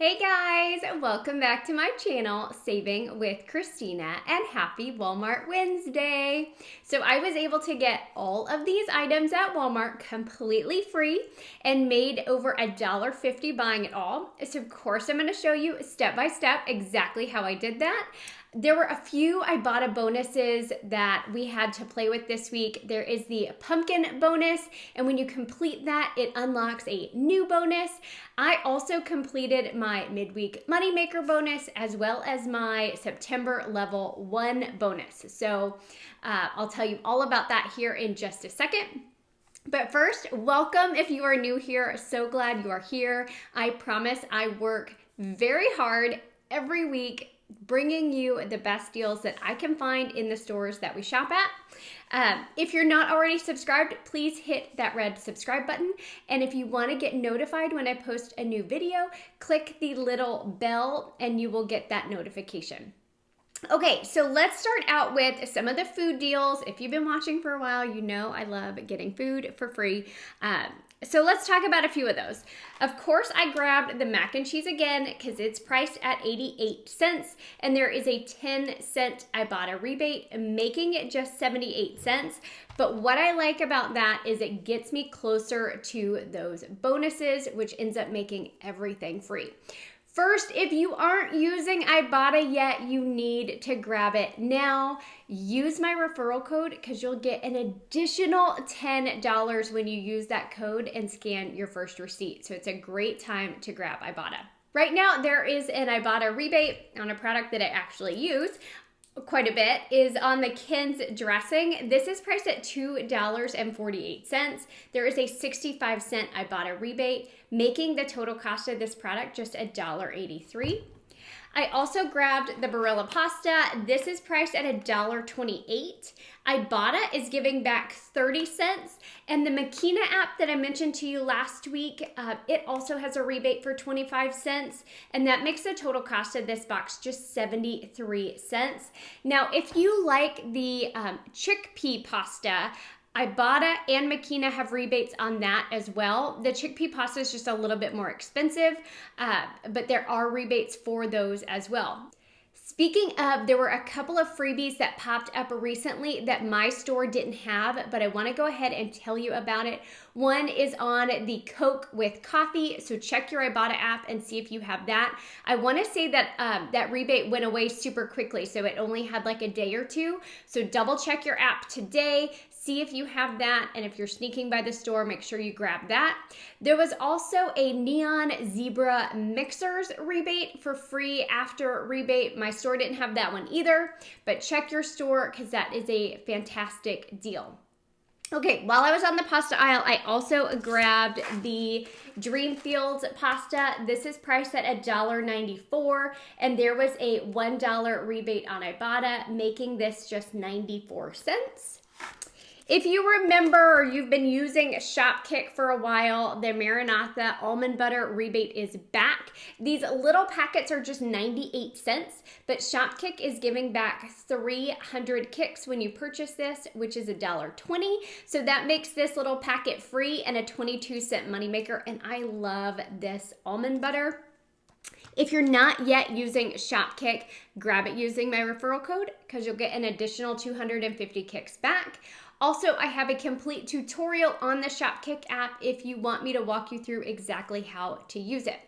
Hey guys, welcome back to my channel, Saving with Christina, and happy Walmart Wednesday. So I was able to get all of these items at Walmart completely free and made over $1.50 buying it all. So of course I'm going to show you step by step exactly how I did that. There were a few Ibotta bonuses that we had to play with this week. There is the pumpkin bonus, and when you complete that, it unlocks a new bonus. I also completed my midweek moneymaker bonus as well as my September level 1 bonus. So I'll tell you all about that here in just a second. But first, welcome if you are new here. So glad you are here. I promise I work very hard every week bringing you the best deals that I can find in the stores that we shop at. If you're not already subscribed, please hit that red subscribe button. And if you want to get notified when I post a new video, click the little bell and you will get that notification. Okay, so let's start out with some of the food deals. If you've been watching for a while, you know I love getting food for free. So let's talk about a few of those. Of course, I grabbed the mac and cheese again because it's priced at 88 cents and there is a 10-cent Ibotta rebate, making it just 78 cents. But what I like about that is it gets me closer to those bonuses, which ends up making everything free. First, if you aren't using Ibotta yet, you need to grab it now. Use my referral code because you'll get an additional $10 when you use that code and scan your first receipt. So it's a great time to grab Ibotta. Right now, there is an Ibotta rebate on a product that I actually use quite a bit, is on the Ken's dressing. This is priced at $2.48. There is a 65-cent Ibotta rebate, making the total cost of this product just $1.83. I also grabbed the Barilla Pasta. This is priced at $1.28. Ibotta is giving back 30 cents. And the Makina app that I mentioned to you last week, it also has a rebate for 25 cents. And that makes the total cost of this box just 73 cents. Now, if you like the chickpea pasta, Ibotta and Makina have rebates on that as well. The chickpea pasta is just a little bit more expensive, but there are rebates for those as well. Speaking of, there were a couple of freebies that popped up recently that my store didn't have, but I want to go ahead and tell you about it. One is on the Coke with coffee, so check your Ibotta app and see if you have that. I want to say that that rebate went away super quickly, so it only had like a day or two. So double check your app today. See if you have that, and if you're sneaking by the store, make sure you grab that. There was also a Neon Zebra Mixers rebate for free after rebate. My store didn't have that one either, but check your store because that is a fantastic deal. Okay, while I was on the pasta aisle, I also grabbed the Dreamfields pasta. This is priced at $1.94, and there was a $1 rebate on Ibotta, making this just 94 cents. If you remember or you've been using Shopkick for a while, the Maranatha almond butter rebate is back. These little packets are just 98 cents, but Shopkick is giving back 300 kicks when you purchase this, which is $1.20. So that makes this little packet free and a 22-cent moneymaker, and I love this almond butter. If you're not yet using Shopkick, grab it using my referral code because you'll get an additional 250 kicks back. Also, I have a complete tutorial on the Shopkick app if you want me to walk you through exactly how to use it.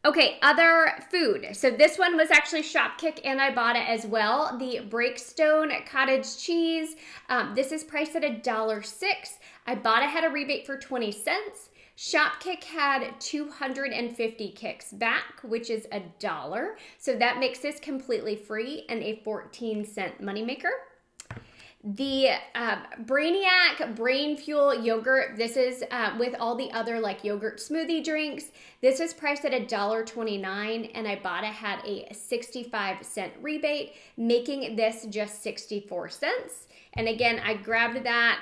Okay, other food. So this one was actually Shopkick and Ibotta as well. The Breakstone Cottage cheese. This is priced at $1.06. Ibotta had a rebate for 20 cents. Shopkick had 250 kicks back, which is $1. So that makes this completely free and a 14-cent moneymaker. The Brainiac Brain Fuel yogurt, this is with all the other like yogurt smoothie drinks. This is priced at $1.29 and Ibotta had a 65-cent rebate, making this just 64 cents. And again, I grabbed that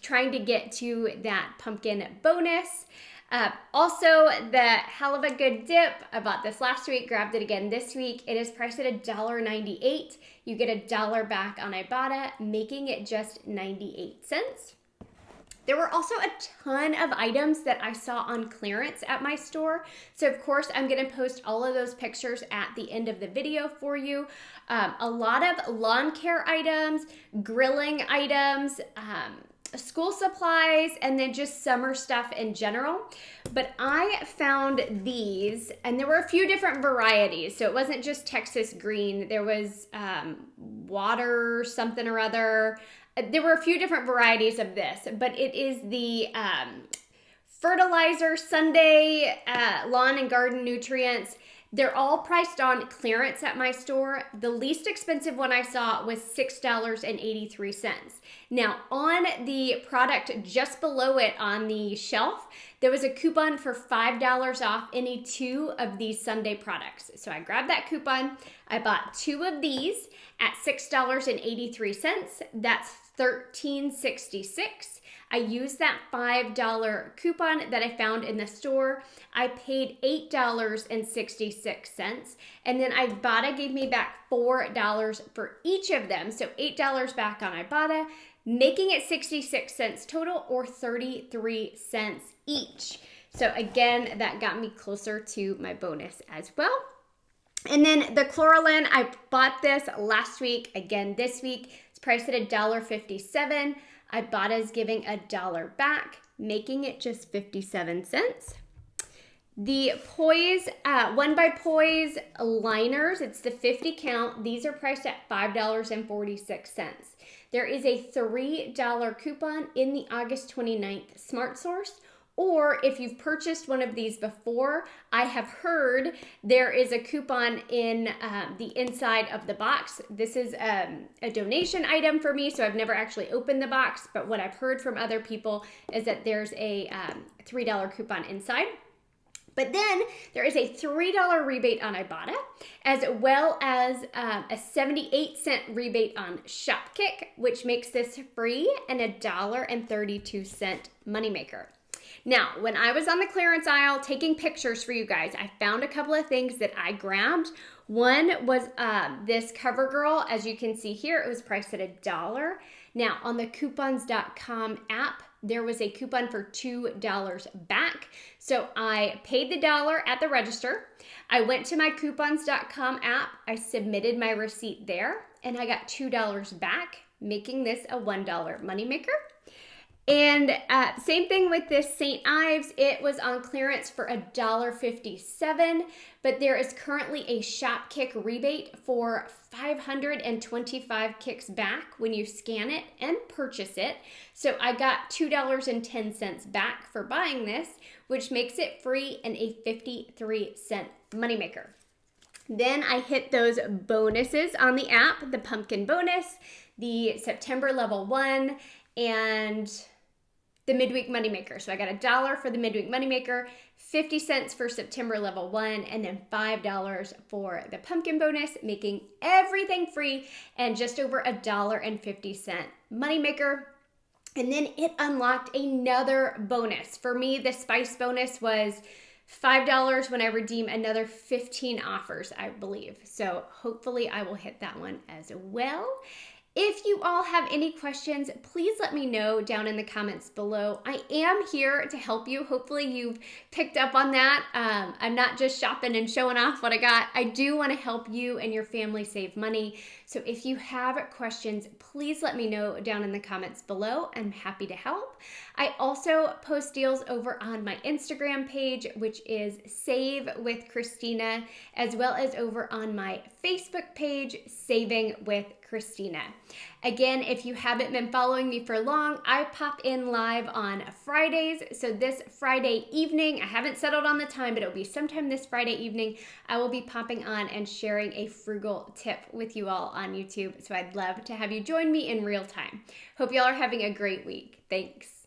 trying to get to that pumpkin bonus. Also, the Hell of a Good Dip, I bought this last week, grabbed it again this week. It is priced at $1.98. You get $1 back on Ibotta, making it just 98 cents. There were also a ton of items that I saw on clearance at my store. So of course, I'm gonna post all of those pictures at the end of the video for you. A lot of lawn care items, grilling items, school supplies, and then just summer stuff in general. But I found these, and there were a few different varieties. So it wasn't just Texas green. There was water something or other. There were a few different varieties of this, but it is the Fertilizer Sunday Lawn and Garden Nutrients. They're all priced on clearance at my store. The least expensive one I saw was $6.83. Now, on the product just below it on the shelf, there was a coupon for $5 off any 2 of these Sunday products. So I grabbed that coupon. I bought 2 of these at $6.83. That's $13.66. I used that $5 coupon that I found in the store. I paid $8.66. And then Ibotta gave me back $4 for each of them. So $8 back on Ibotta, making it 66 cents total, or 33 cents each. So again, that got me closer to my bonus as well. And then the Chloralin, I bought this last week, again this week. It's priced at $1.57. Ibotta is giving $1 back, making it just 57 cents. The Poise, 1x liners, it's the 50 count. These are priced at $5.46. There is a $3 coupon in the August 29th Smart Source. Or if you've purchased one of these before, I have heard there is a coupon in the inside of the box. This is a donation item for me, so I've never actually opened the box, but what I've heard from other people is that there's a $3 coupon inside. But then there is a $3 rebate on Ibotta, as well as a 78-cent rebate on Shopkick, which makes this free, and $1.32 moneymaker. Now, when I was on the clearance aisle taking pictures for you guys, I found a couple of things that I grabbed. One was this CoverGirl. As you can see here, it was priced at $1. Now, on the coupons.com app, there was a coupon for $2 back. So I paid the $1 at the register. I went to my coupons.com app. I submitted my receipt there, and I got $2 back, making this a $1 moneymaker. And same thing with this St. Ives. It was on clearance for $1.57, but there is currently a Shopkick rebate for 525 kicks back when you scan it and purchase it. So I got $2.10 back for buying this, which makes it free and a 53-cent moneymaker. Then I hit those bonuses on the app, the pumpkin bonus, the September level 1, and the midweek moneymaker. So I got $1 for the midweek moneymaker, 50 cents for September level 1, and then $5 for the pumpkin bonus, making everything free and just over $1.50 moneymaker. And then it unlocked another bonus. For me, the spice bonus was $5 when I redeem another 15 offers, I believe. So hopefully I will hit that one as well. If you all have any questions, please let me know down in the comments below. I am here to help you. Hopefully you've picked up on that. I'm not just shopping and showing off what I got. I do want to help you and your family save money. So if you have questions, please let me know down in the comments below. I'm happy to help. I also post deals over on my Instagram page, which is Save with Christina, as well as over on my Facebook page, Saving with Christina. Again, if you haven't been following me for long, I pop in live on Fridays. So this Friday evening, I haven't settled on the time, but it'll be sometime this Friday evening, I will be popping on and sharing a frugal tip with you all on YouTube. So I'd love to have you join me in real time. Hope y'all are having a great week. Thanks.